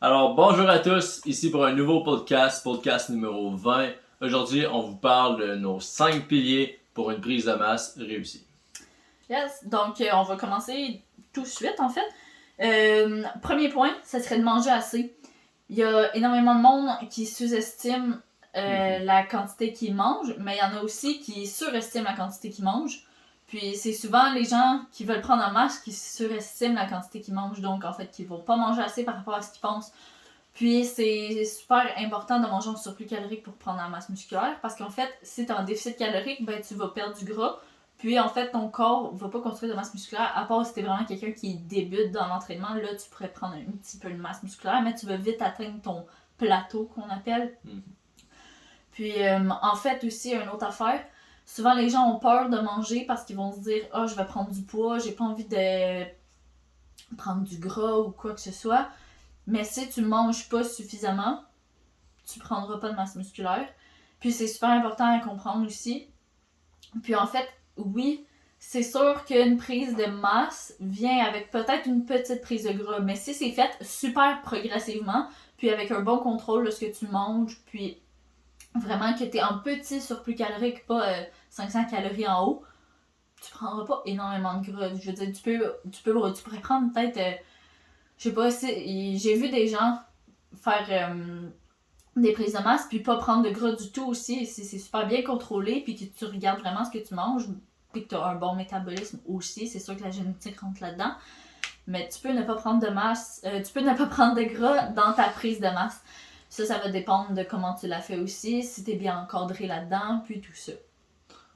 Alors, bonjour à tous, ici pour un nouveau podcast numéro 20. Aujourd'hui, on vous parle de nos 5 piliers pour une prise de masse réussie. Yes, donc on va commencer tout de suite en fait. Premier point, ça serait de manger assez. Il y a énormément de monde qui sous-estime la quantité qu'ils mangent, mais il y en a aussi qui surestiment la quantité qu'ils mangent. Puis c'est souvent les gens qui veulent prendre en masse qui surestiment la quantité qu'ils mangent, donc en fait qui vont pas manger assez par rapport à ce qu'ils pensent. Puis c'est super important de manger un surplus calorique pour prendre la masse musculaire, parce qu'en fait, si tu as un déficit calorique, ben tu vas perdre du gras. Puis en fait, ton corps va pas construire de masse musculaire, à part si t'es vraiment quelqu'un qui débute dans l'entraînement. Là, tu pourrais prendre un petit peu de masse musculaire, mais tu vas vite atteindre ton plateau qu'on appelle. Puis en fait aussi, une autre affaire, souvent les gens ont peur de manger parce qu'ils vont se dire « Ah, je vais prendre du poids, j'ai pas envie de prendre du gras ou quoi que ce soit. » Mais si tu manges pas suffisamment, tu prendras pas de masse musculaire. Puis c'est super important à comprendre aussi. Puis en fait, oui, c'est sûr qu'une prise de masse vient avec peut-être une petite prise de gras, mais si c'est fait super progressivement, puis avec un bon contrôle de ce que tu manges, puis vraiment que tu es en petit surplus calorique, pas 500 calories en haut, tu prendras pas énormément de gras. Je veux dire, tu pourrais prendre peut-être, je sais pas, j'ai vu des gens faire des prises de masse, puis pas prendre de gras du tout aussi. C'est super bien contrôlé, puis que tu regardes vraiment ce que tu manges, puis que tu as un bon métabolisme aussi. C'est sûr que la génétique rentre là-dedans. Mais tu peux ne pas prendre de masse, tu peux ne pas prendre de gras dans ta prise de masse. Ça va dépendre de comment tu l'as fait aussi, si tu es bien encadré là-dedans, puis tout ça.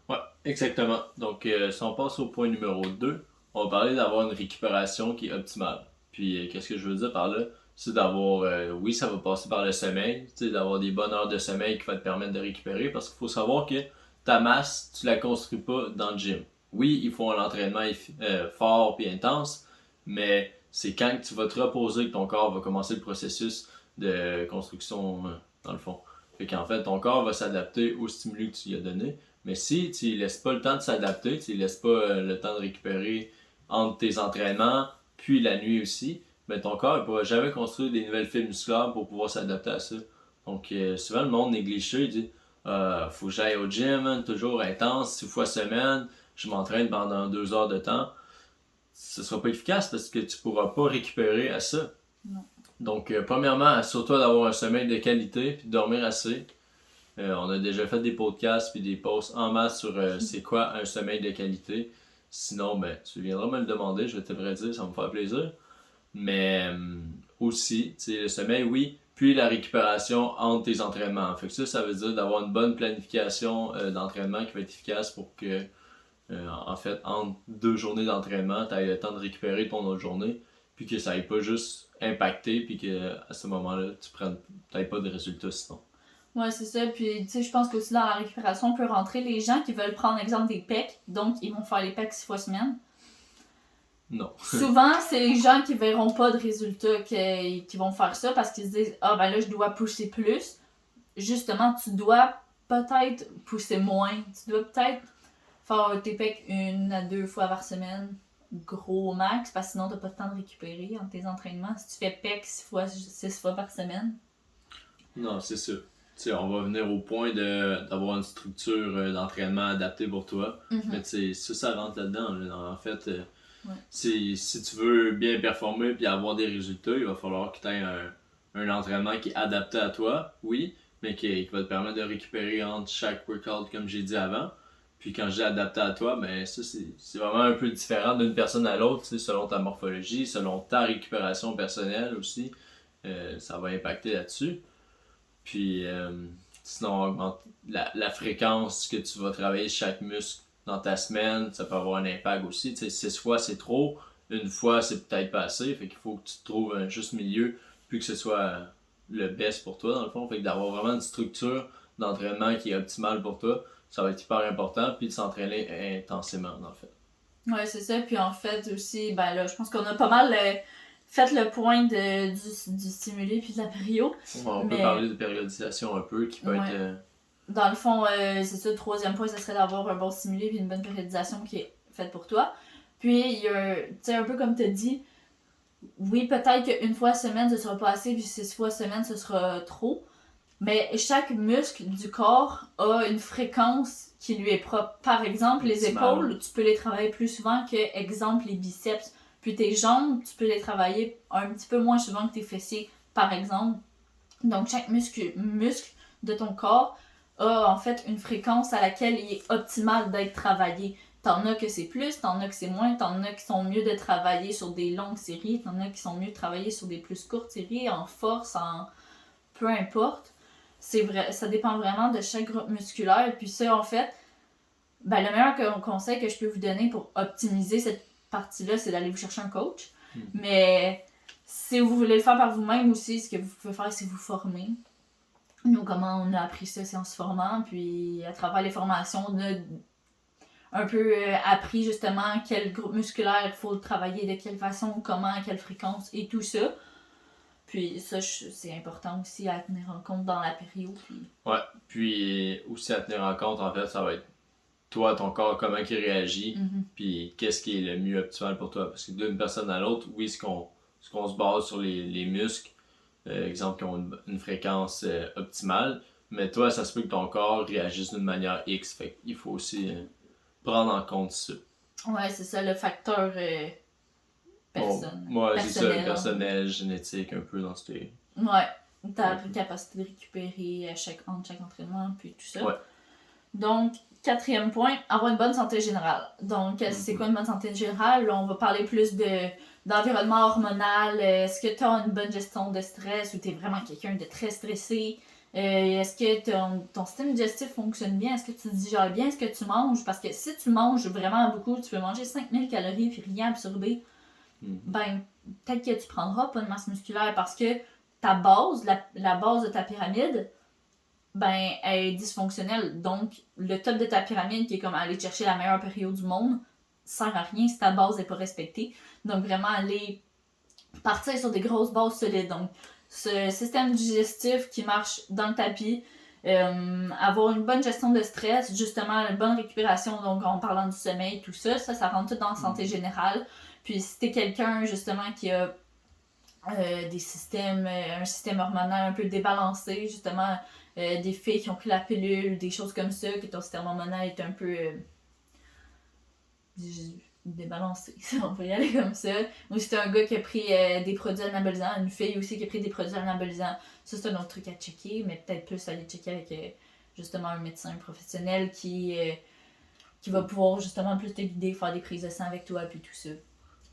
Ouais, exactement. Donc, si on passe au point numéro 2, on va parler d'avoir une récupération qui est optimale. Puis, qu'est-ce que je veux dire par là? C'est d'avoir, oui, ça va passer par le sommeil, tu sais, d'avoir des bonnes heures de sommeil qui vont te permettre de récupérer, parce qu'il faut savoir que ta masse, tu la construis pas dans le gym. Oui, il faut un entraînement fort et intense, mais c'est quand tu vas te reposer que ton corps va commencer le processus de construction, dans le fond. Fait qu'en fait, ton corps va s'adapter au stimuli que tu lui as donné. Mais si tu ne laisses pas le temps de s'adapter, tu ne laisses pas le temps de récupérer entre tes entraînements, puis la nuit aussi, ben ton corps ne pourra jamais construire des nouvelles fibres musculaires pour pouvoir s'adapter à ça. Donc souvent le monde néglige ça, il dit faut que j'aille au gym, hein, toujours intense, 6 fois semaine, je m'entraîne pendant 2 heures de temps. Ce ne sera pas efficace parce que tu ne pourras pas récupérer à ça. Non. Donc premièrement, assure-toi d'avoir un sommeil de qualité puis de dormir assez. On a déjà fait des podcasts puis des posts en masse sur c'est quoi un sommeil de qualité. Sinon, ben, tu viendras me le demander, je vais te le dire, ça va me faire plaisir. Mais aussi, tu sais, le sommeil, oui, puis la récupération entre tes entraînements. Fait que ça veut dire d'avoir une bonne planification d'entraînement qui va être efficace pour que, en fait, entre 2 journées d'entraînement, tu aies le temps de récupérer ton autre journée, puis que ça n'aille pas juste impacter, puis qu'à ce moment-là, tu n'aies pas de résultats sinon. Ouais, c'est ça. Puis, tu sais, je pense qu'aussi dans la récupération, on peut rentrer les gens qui veulent prendre exemple des pecs. Donc, ils vont faire les pecs 6 fois semaine. Non. Souvent, c'est les gens qui verront pas de résultats qui vont faire ça parce qu'ils se disent « Ah, ben là, je dois pousser plus. » Justement, tu dois peut-être pousser moins. Tu dois peut-être faire tes pecs 1 à 2 fois par semaine, gros max, parce que sinon, t'as pas le temps de récupérer entre tes entraînements. Si tu fais pecs 6 fois par semaine. Non, c'est sûr. T'sais, on va venir au point d'avoir une structure d'entraînement adaptée pour toi. Mais ça rentre là-dedans. Là. En fait, si tu veux bien performer et avoir des résultats, il va falloir que tu aies un entraînement qui est adapté à toi, oui, mais qui va te permettre de récupérer entre chaque workout, comme j'ai dit avant. Puis quand je dis adapté à toi, ben ça c'est vraiment un peu différent d'une personne à l'autre, selon ta morphologie, selon ta récupération personnelle aussi. Ça va impacter là-dessus. Puis sinon, augmente la fréquence que tu vas travailler chaque muscle dans ta semaine, ça peut avoir un impact aussi. Tu sais, 6 fois c'est trop, 1 fois c'est peut-être pas assez, fait qu'il faut que tu trouves un juste milieu, puis que ce soit le best pour toi dans le fond. Fait que d'avoir vraiment une structure d'entraînement qui est optimale pour toi, ça va être hyper important, puis de s'entraîner intensément dans le fait. Ouais, c'est ça. Puis en fait aussi, ben là, je pense qu'on a pas mal fait le point du stimulé puis de la pério. On peut parler de périodisation un peu, qui peut être... Dans le fond, c'est ça, le troisième point, ce serait d'avoir un bon stimulé puis une bonne périodisation qui est faite pour toi. Puis, il y a, tu sais, un peu comme tu as dit, oui, peut-être qu'une fois semaine, ce sera pas assez, puis 6 fois semaine, ce sera trop. Mais chaque muscle du corps a une fréquence qui lui est propre. Par exemple, les épaules, tu peux les travailler plus souvent que, exemple, les biceps. Puis tes jambes, tu peux les travailler un petit peu moins souvent que tes fessiers, par exemple. Donc, chaque muscle de ton corps a en fait une fréquence à laquelle il est optimal d'être travaillé. T'en as que c'est plus, t'en as que c'est moins, t'en as qui sont mieux de travailler sur des longues séries, t'en as qui sont mieux de travailler sur des plus courtes séries, en force, en peu importe. C'est vrai, ça dépend vraiment de chaque groupe musculaire. Puis ça, en fait, ben, le meilleur conseil que je peux vous donner pour optimiser cette partie-là, c'est d'aller vous chercher un coach. Mais si vous voulez le faire par vous-même aussi, ce que vous pouvez faire, c'est vous former. Nous, comment on a appris ça, c'est en se formant. Puis à travers les formations, on a un peu appris justement quel groupe musculaire il faut travailler, de quelle façon, comment, à quelle fréquence et tout ça. Puis ça, c'est important aussi à tenir en compte dans la période. Puis... Ouais, puis aussi à tenir en compte, en fait, ça va être toi, ton corps, comment il réagit, puis qu'est-ce qui est le mieux optimal pour toi. Parce que d'une personne à l'autre, oui, ce qu'on se base sur les muscles, exemple, qui ont une fréquence optimale, mais toi, ça se peut que ton corps réagisse d'une manière X. Fait qu'il faut aussi prendre en compte ça. Ouais, c'est ça, le facteur moi, c'est ça, personnel, génétique, un peu dans ce... Ouais, ta capacité de récupérer entre chaque entraînement, puis tout ça. Ouais. Donc, 4e point, avoir une bonne santé générale. Donc, c'est quoi une bonne santé générale? Là, on va parler plus d'environnement hormonal. Est-ce que tu as une bonne gestion de stress ou tu es vraiment quelqu'un de très stressé? Est-ce que ton système digestif fonctionne bien? Est-ce que tu digères bien? Est-ce que tu manges? Parce que si tu manges vraiment beaucoup, tu peux manger 5000 calories puis rien absorber. Ben, peut-être que tu prendras pas de masse musculaire parce que ta base, la base de ta pyramide, ben, elle est dysfonctionnelle. Donc, le top de ta pyramide, qui est comme aller chercher la meilleure période du monde, sert à rien si ta base n'est pas respectée. Donc, vraiment, aller partir sur des grosses bases solides. Donc, ce système digestif qui marche dans le tapis, avoir une bonne gestion de stress, justement, une bonne récupération, donc en parlant du sommeil, tout ça, ça rentre tout dans la santé générale. Puis, si t'es quelqu'un, justement, qui a un système hormonal un peu débalancé, justement, des filles qui ont pris la pilule, des choses comme ça, que ton système hormonal est un peu débalancé, on va y aller comme ça. Ou si t'es un gars qui a pris des produits anabolisants, une fille aussi qui a pris des produits anabolisants, ça c'est un autre truc à checker, mais peut-être plus aller checker avec justement un médecin professionnel qui va pouvoir justement plus te guider, faire des prises de sang avec toi, puis tout ça.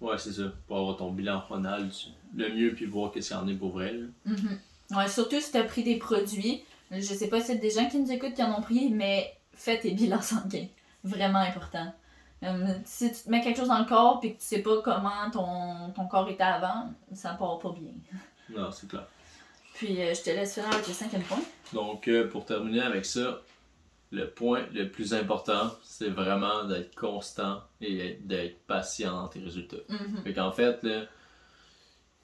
Ouais, c'est ça. Pour avoir ton bilan hormonal le mieux, puis voir qu'est-ce qu'il y en a pour vrai. Ouais, surtout si t'as pris des produits. Je sais pas si c'est des gens qui nous écoutent qui en ont pris, mais fais tes bilans sanguins. Vraiment important. Si tu te mets quelque chose dans le corps et que tu sais pas comment ton corps était avant, ça part pas bien. Non, c'est clair. Puis je te laisse faire avec le 5e point. Donc, pour terminer avec ça, le point le plus important, c'est vraiment d'être constant et d'être patient dans tes résultats. Fait qu'en fait, là,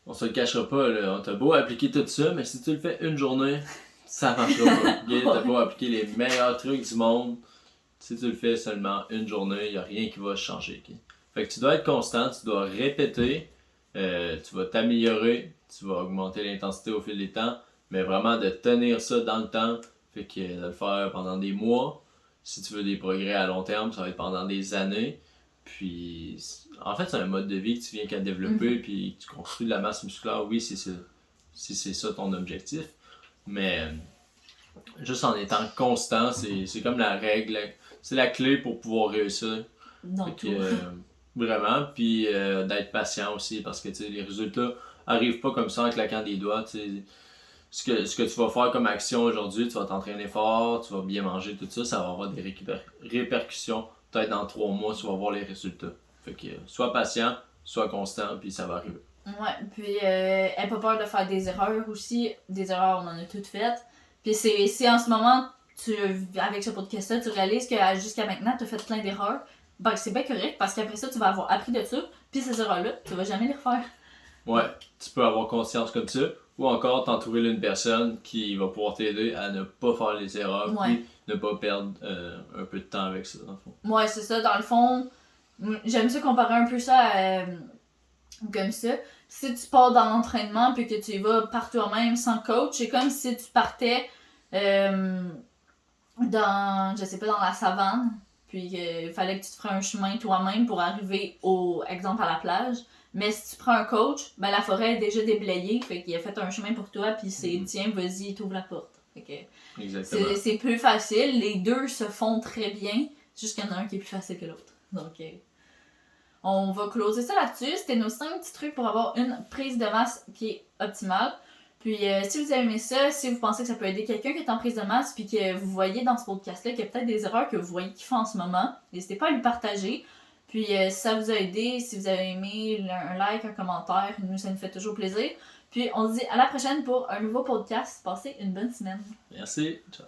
on se le cachera pas, là, on t'a beau appliquer tout ça, mais si tu le fais une journée, ça marchera pas. T'as beau appliquer les meilleurs trucs du monde, si tu le fais seulement une journée, il n'y a rien qui va changer. Okay? Fait que tu dois être constant, tu dois répéter, tu vas t'améliorer, tu vas augmenter l'intensité au fil des temps, mais vraiment de tenir ça dans le temps, fait que de le faire pendant des mois. Si tu veux des progrès à long terme, ça va être pendant des années. Puis, en fait, c'est un mode de vie que tu viens qu'à développer, puis tu construis de la masse musculaire, oui, c'est ça. Si c'est ça ton objectif. Mais juste en étant constant, c'est comme la règle. C'est la clé pour pouvoir réussir. Vraiment. Puis d'être patient aussi, parce que les résultats arrivent pas comme ça en claquant des doigts. Ce que tu vas faire comme action aujourd'hui, tu vas t'entraîner fort, tu vas bien manger, tout ça, ça va avoir des répercussions. Peut-être dans 3 mois, tu vas voir les résultats. Fait que sois patient, sois constant, puis ça va arriver. Ouais, puis aie pas peur de faire des erreurs aussi. Des erreurs, on en a toutes faites. Puis si en ce moment, avec ce podcast-là, tu réalises que jusqu'à maintenant, tu as fait plein d'erreurs, ben c'est bien correct, parce qu'après ça, tu vas avoir appris de ça, puis ces erreurs-là, tu vas jamais les refaire. Ouais, tu peux avoir conscience comme ça, ou encore t'entourer d'une personne qui va pouvoir t'aider à ne pas faire les erreurs, puis ne pas perdre un peu de temps avec ça, dans le fond. Ouais, c'est ça, dans le fond, j'aime ça comparer un peu ça comme ça. si tu pars dans l'entraînement puis que tu y vas par toi-même sans coach, c'est comme si tu partais dans, je sais pas, dans la savane, puis qu'il fallait que tu te fasses un chemin toi-même pour arriver au, exemple, à la plage. Mais si tu prends un coach, ben la forêt est déjà déblayée, fait qu'il a fait un chemin pour toi, puis c'est tiens, vas-y, t'ouvres la porte. Fait que Exactement. c'est plus facile, les deux se font très bien, juste qu'il y en a un qui est plus facile que l'autre. Donc, on va closer ça là-dessus. C'était nos 5 petits trucs pour avoir une prise de masse qui est optimale. Puis, si vous avez aimé ça, si vous pensez que ça peut aider quelqu'un qui est en prise de masse, puis que vous voyez dans ce podcast-là qu'il y a peut-être des erreurs que vous voyez qu'il fait en ce moment, n'hésitez pas à lui partager. Puis, si ça vous a aidé, si vous avez aimé, un like, un commentaire, nous, ça nous fait toujours plaisir. Puis, on se dit à la prochaine pour un nouveau podcast. Passez une bonne semaine. Merci. Ciao.